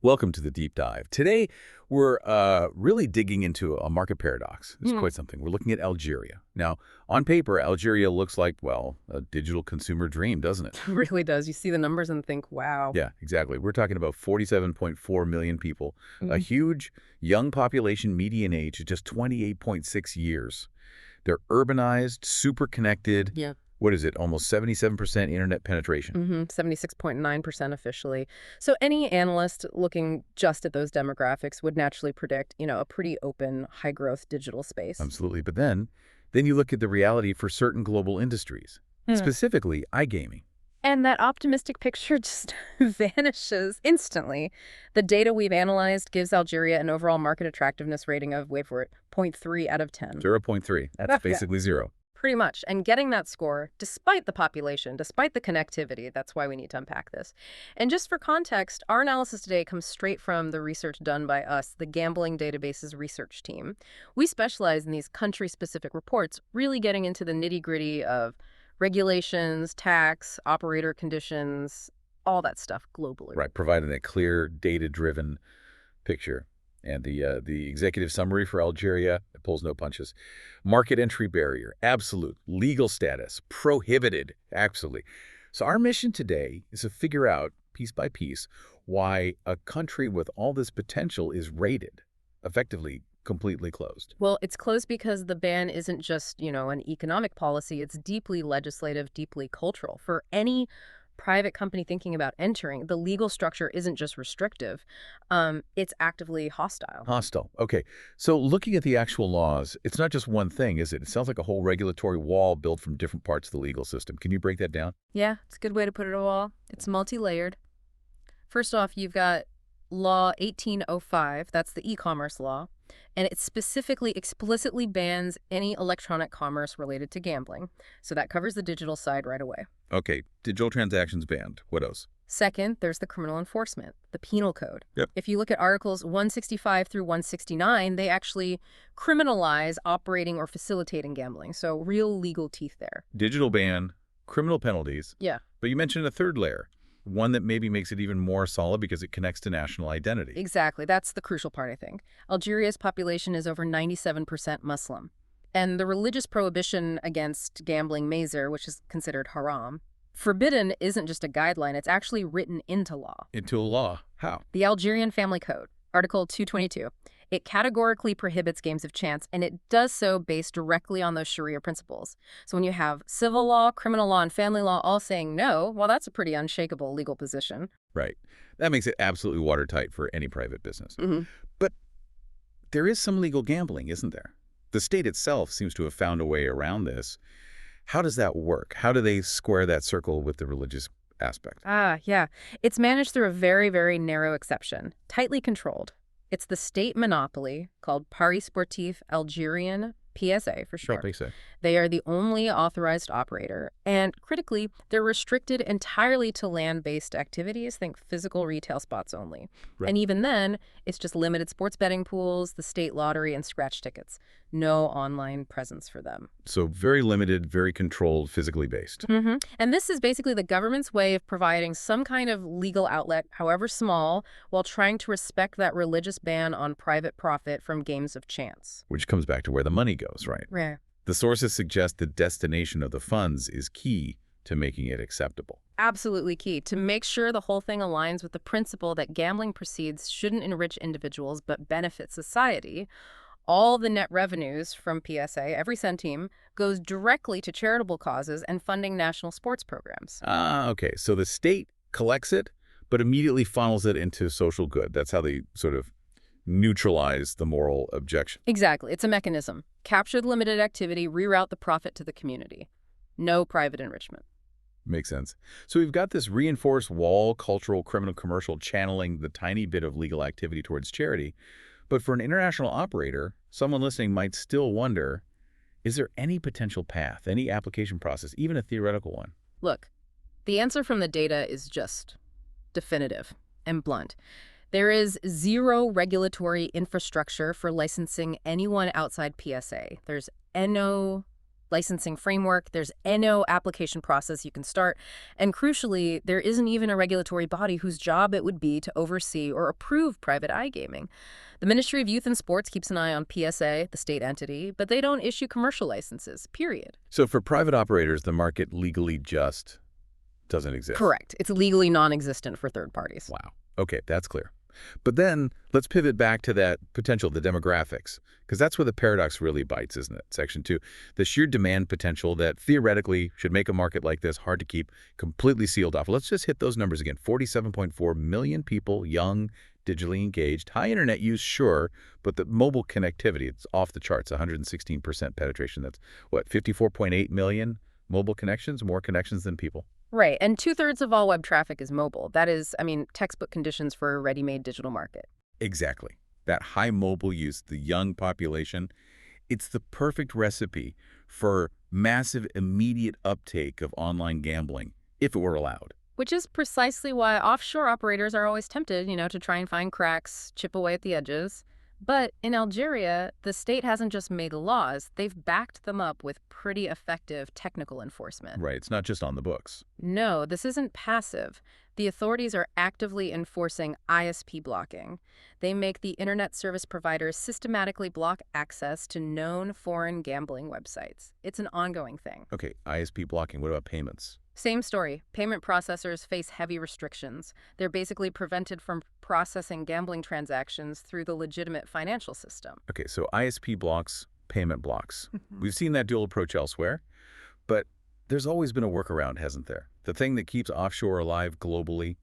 Welcome to the deep dive. Today, we're really digging into a market paradox. It's quite something. We're looking at Algeria. Now, on paper, Algeria looks like, well, a digital consumer dream, doesn't it? It really does. You see the numbers and think, wow. Yeah, exactly. We're talking about 47.4 million people, a huge young population, median age is just 28.6 years. They're urbanized, super connected. Yeah. What is it? Almost 77% internet penetration. 76.9% officially. So any analyst looking just at those demographics would naturally predict, a pretty open, high-growth digital space. Absolutely. But then you look at the reality for certain global industries, specifically iGaming. And that optimistic picture just vanishes instantly. The data we've analyzed gives Algeria an overall market attractiveness rating of, wait for it, 0.3 out of 10. 0.3. That's basically zero. Pretty much. And getting that score, despite the population, despite the connectivity, that's why we need to unpack this. And just for context, our analysis today comes straight from the research done by us, the Gambling Databases research team. We specialize in these country-specific reports, really getting into the nitty-gritty of regulations, tax, operator conditions, all that stuff globally. Right, providing a clear, data-driven picture. And the executive summary for Algeria, it pulls no punches. Market entry barrier, absolute. Legal status, prohibited, absolutely. So our mission today is to figure out, piece by piece, why a country with all this potential is rated, effectively completely closed. Well, it's closed because the ban isn't just, an economic policy. It's deeply legislative, deeply cultural. For any private company thinking about entering, the legal structure isn't just restrictive. It's actively hostile. Hostile. Okay. So looking at the actual laws, it's not just one thing, is it? It sounds like a whole regulatory wall built from different parts of the legal system. Can you break that down? Yeah, it's a good way to put it all. It's multi-layered. First off, you've got Law 1805, that's the e-commerce law, and it specifically explicitly bans any electronic commerce related to gambling. So that covers the digital side right away. Okay, digital transactions banned. What else? Second, there's the criminal enforcement, the penal code. Yep. If you look at Articles 165 through 169, they actually criminalize operating or facilitating gambling. So real legal teeth there. Digital ban, criminal penalties. Yeah. But you mentioned a third layer, one that maybe makes it even more solid because it connects to national identity. Exactly. That's the crucial part, I think. Algeria's population is over 97% Muslim. And the religious prohibition against gambling mazer, which is considered haram, forbidden isn't just a guideline, it's actually written into law. Into a law? How? The Algerian Family Code, Article 222. It categorically prohibits games of chance, and it does so based directly on those Sharia principles. So when you have civil law, criminal law, and family law all saying no, well, that's a pretty unshakable legal position. Right. That makes it absolutely watertight for any private business. But there is some legal gambling, isn't there? The state itself seems to have found a way around this. How does that work? How do they square that circle with the religious aspect? Yeah. It's managed through a very, very narrow exception, tightly controlled. It's the state monopoly called Paris Sportif Algérien, PSA for short. PSA. They are the only authorized operator, and critically, they're restricted entirely to land-based activities, think physical retail spots only. Right. And even then, it's just limited sports betting pools, the state lottery, and scratch tickets. No online presence for them. So very limited, very controlled, physically based. And this is basically the government's way of providing some kind of legal outlet, however small, while trying to respect that religious ban on private profit from games of chance. Which comes back to where the money goes, right? Yeah. The sources suggest the destination of the funds is key to making it acceptable. Absolutely key, to make sure the whole thing aligns with the principle that gambling proceeds shouldn't enrich individuals but benefit society. All the net revenues from PSA, every centime, goes directly to charitable causes and funding national sports programs. Okay. So the state collects it, but immediately funnels it into social good. That's how they sort of neutralize the moral objection. Exactly. It's a mechanism. Capture the limited activity, reroute the profit to the community. No private enrichment. Makes sense. So we've got this reinforced wall, cultural, criminal, commercial, channeling the tiny bit of legal activity towards charity. But for an international operator, someone listening might still wonder, is there any potential path, any application process, even a theoretical one? Look, the answer from the data is just definitive and blunt. There is zero regulatory infrastructure for licensing anyone outside PSA. There's no licensing framework, there's no application process you can start, and crucially, there isn't even a regulatory body whose job it would be to oversee or approve private iGaming. The Ministry of Youth and Sports keeps an eye on PSA, the state entity, but they don't issue commercial licenses, period. So for private operators, the market legally just doesn't exist. Correct. It's legally non-existent for third parties. Wow. Okay, that's clear. But then let's pivot back to that potential, the demographics, because that's where the paradox really bites, isn't it? Section 2, the sheer demand potential that theoretically should make a market like this hard to keep completely sealed off. Let's just hit those numbers again. 47.4 million people, young, digitally engaged, high internet use, sure, but the mobile connectivity, it's off the charts, 116% penetration. That's, what, 54.8 million mobile connections, more connections than people? Right, and 2/3 of all web traffic is mobile. That is, textbook conditions for a ready-made digital market. Exactly. That high mobile use, the young population, it's the perfect recipe for massive immediate uptake of online gambling, if it were allowed. Which is precisely why offshore operators are always tempted, to try and find cracks, chip away at the edges. But in Algeria, the state hasn't just made laws, they've backed them up with pretty effective technical enforcement. Right, it's not just on the books. No, this isn't passive. The authorities are actively enforcing ISP blocking. They make the internet service providers systematically block access to known foreign gambling websites. It's an ongoing thing. Okay, ISP blocking, what about payments? Same story. Payment processors face heavy restrictions. They're basically prevented from processing gambling transactions through the legitimate financial system. Okay, so ISP blocks, payment blocks. We've seen that dual approach elsewhere, but there's always been a workaround, hasn't there? The thing that keeps offshore alive globally,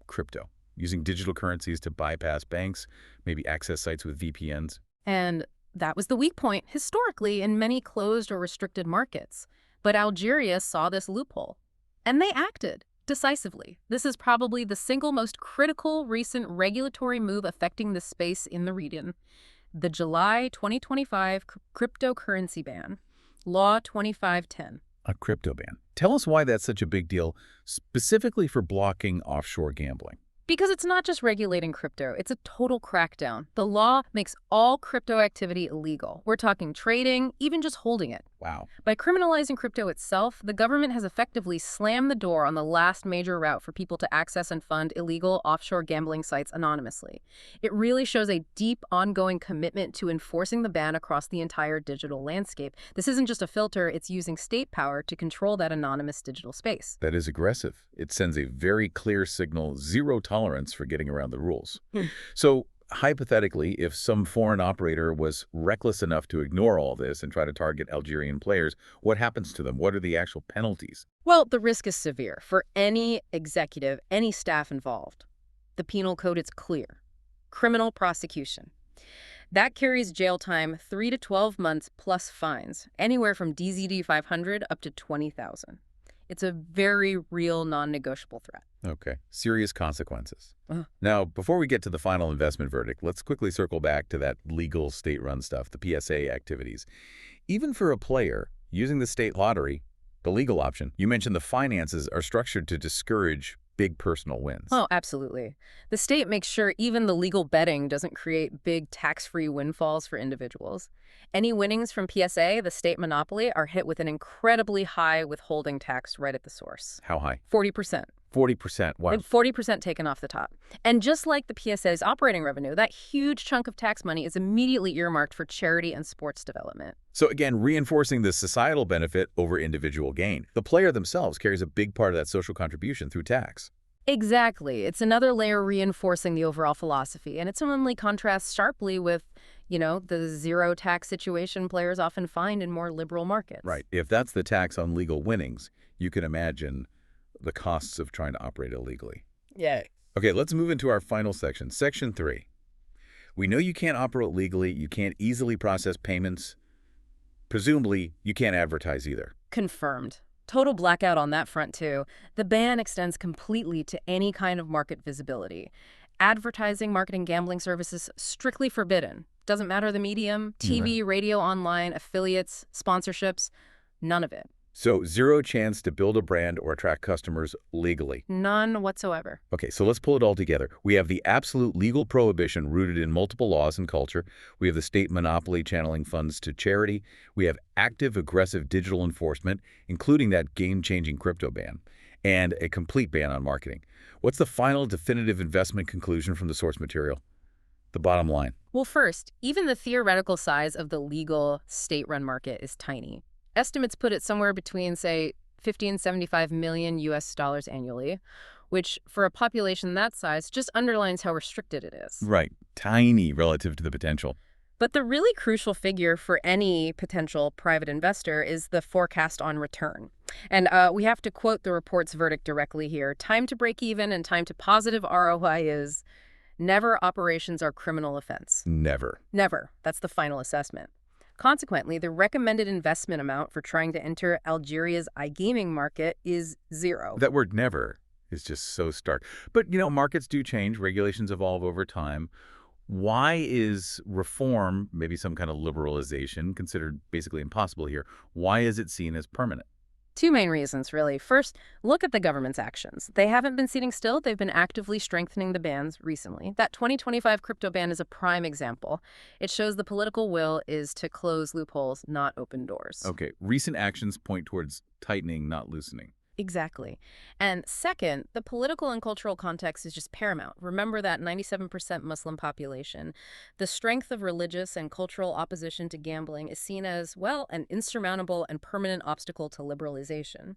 crypto, using digital currencies to bypass banks, maybe access sites with VPNs. And that was the weak point, historically, in many closed or restricted markets. But Algeria saw this loophole, and they acted decisively. This is probably the single most critical recent regulatory move affecting the space in the region. The July 2025 cryptocurrency ban, Law 2510. A crypto ban. Tell us why that's such a big deal, specifically for blocking offshore gambling. Because it's not just regulating crypto, it's a total crackdown. The law makes all crypto activity illegal. We're talking trading, even just holding it. Wow. By criminalizing crypto itself, the government has effectively slammed the door on the last major route for people to access and fund illegal offshore gambling sites anonymously. It really shows a deep, ongoing commitment to enforcing the ban across the entire digital landscape. This isn't just a filter, it's using state power to control that anonymous digital space. That is aggressive. It sends a very clear signal, zero tolerance for getting around the rules. So, hypothetically, if some foreign operator was reckless enough to ignore all this and try to target Algerian players, what happens to them? What are the actual penalties? Well, the risk is severe for any executive, any staff involved. The penal code is clear. Criminal prosecution. That carries jail time 3 to 12 months plus fines, anywhere from DZD 500 up to 20,000. It's a very real non-negotiable threat. Okay, serious consequences. Now, before we get to the final investment verdict, let's quickly circle back to that legal state-run stuff, the PSA activities. Even for a player using the state lottery, the legal option, you mentioned the finances are structured to discourage big personal wins. Oh, absolutely. The state makes sure even the legal betting doesn't create big tax-free windfalls for individuals. Any winnings from PSA, the state monopoly, are hit with an incredibly high withholding tax right at the source. How high? 40%. 40%. Wow. Like 40% taken off the top. And just like the PSA's operating revenue, that huge chunk of tax money is immediately earmarked for charity and sports development. So again, reinforcing the societal benefit over individual gain. The player themselves carries a big part of that social contribution through tax. Exactly. It's another layer reinforcing the overall philosophy, and it similarly contrasts sharply with, the zero tax situation players often find in more liberal markets. Right. If that's the tax on legal winnings, you can imagine the costs of trying to operate illegally. Yeah. Okay, let's move into our final section, Section 3. We know you can't operate legally, you can't easily process payments. Presumably, you can't advertise either. Confirmed. Total blackout on that front, too. The ban extends completely to any kind of market visibility. Advertising, marketing, gambling services, strictly forbidden. Doesn't matter the medium, TV, radio, online, affiliates, sponsorships, none of it. So zero chance to build a brand or attract customers legally. None whatsoever. Okay, so let's pull it all together. We have the absolute legal prohibition rooted in multiple laws and culture. We have the state monopoly channeling funds to charity. We have active, aggressive digital enforcement, including that game-changing crypto ban, and a complete ban on marketing. What's the final definitive investment conclusion from the source material? The bottom line. Well, first, even the theoretical size of the legal state-run market is tiny. Estimates put it somewhere between, say, 50 and 75 million US dollars annually, which for a population that size just underlines how restricted it is. Right. Tiny relative to the potential. But the really crucial figure for any potential private investor is the forecast on return. And we have to quote the report's verdict directly here. Time to break even and time to positive ROI is never operations are criminal offense. Never. Never. That's the final assessment. Consequently, the recommended investment amount for trying to enter Algeria's iGaming market is zero. That word never is just so stark. But, markets do change. Regulations evolve over time. Why is reform, maybe some kind of liberalization, considered basically impossible here? Why is it seen as permanent? Two main reasons, really. First, look at the government's actions. They haven't been sitting still. They've been actively strengthening the bans recently. That 2025 crypto ban is a prime example. It shows the political will is to close loopholes, not open doors. Okay, recent actions point towards tightening, not loosening. Exactly. And second, the political and cultural context is just paramount. Remember that 97% Muslim population. The strength of religious and cultural opposition to gambling is seen as, well, an insurmountable and permanent obstacle to liberalization.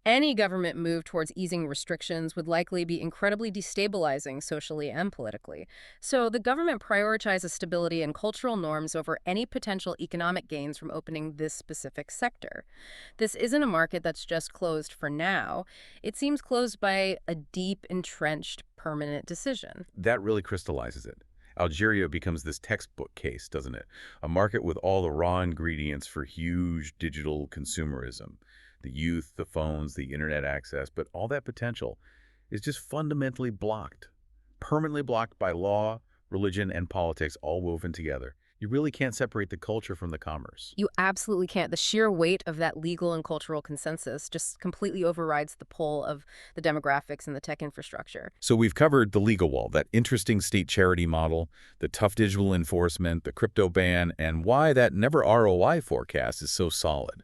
Any government move towards easing restrictions would likely be incredibly destabilizing socially and politically. So the government prioritizes stability and cultural norms over any potential economic gains from opening this specific sector. This isn't a market that's just closed for now. It seems closed by a deep, entrenched, permanent decision. That really crystallizes it. Algeria becomes this textbook case, doesn't it? A market with all the raw ingredients for huge digital consumerism. The youth, the phones, the internet access, but all that potential is just fundamentally blocked, permanently blocked by law, religion, and politics all woven together. You really can't separate the culture from the commerce. You absolutely can't. The sheer weight of that legal and cultural consensus just completely overrides the pull of the demographics and the tech infrastructure. So we've covered the legal wall, that interesting state charity model, the tough digital enforcement, the crypto ban, and why that never ROI forecast is so solid.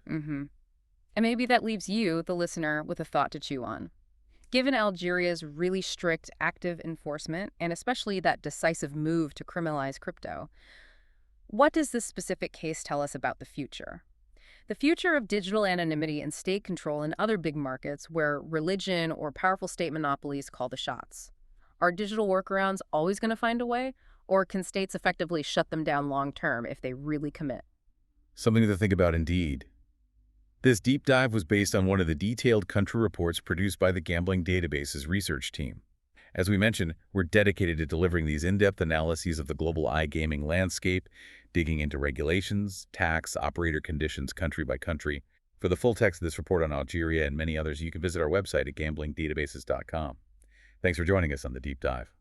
And maybe that leaves you, the listener, with a thought to chew on. Given Algeria's really strict active enforcement, and especially that decisive move to criminalize crypto, what does this specific case tell us about the future? The future of digital anonymity and state control in other big markets where religion or powerful state monopolies call the shots. Are digital workarounds always going to find a way, or can states effectively shut them down long-term if they really commit? Something to think about indeed. This deep dive was based on one of the detailed country reports produced by the Gambling Databases research team. As we mentioned, we're dedicated to delivering these in-depth analyses of the global iGaming landscape, digging into regulations, tax, operator conditions country by country. For the full text of this report on Algeria and many others, you can visit our website at gamblingdatabases.com. Thanks for joining us on the deep dive.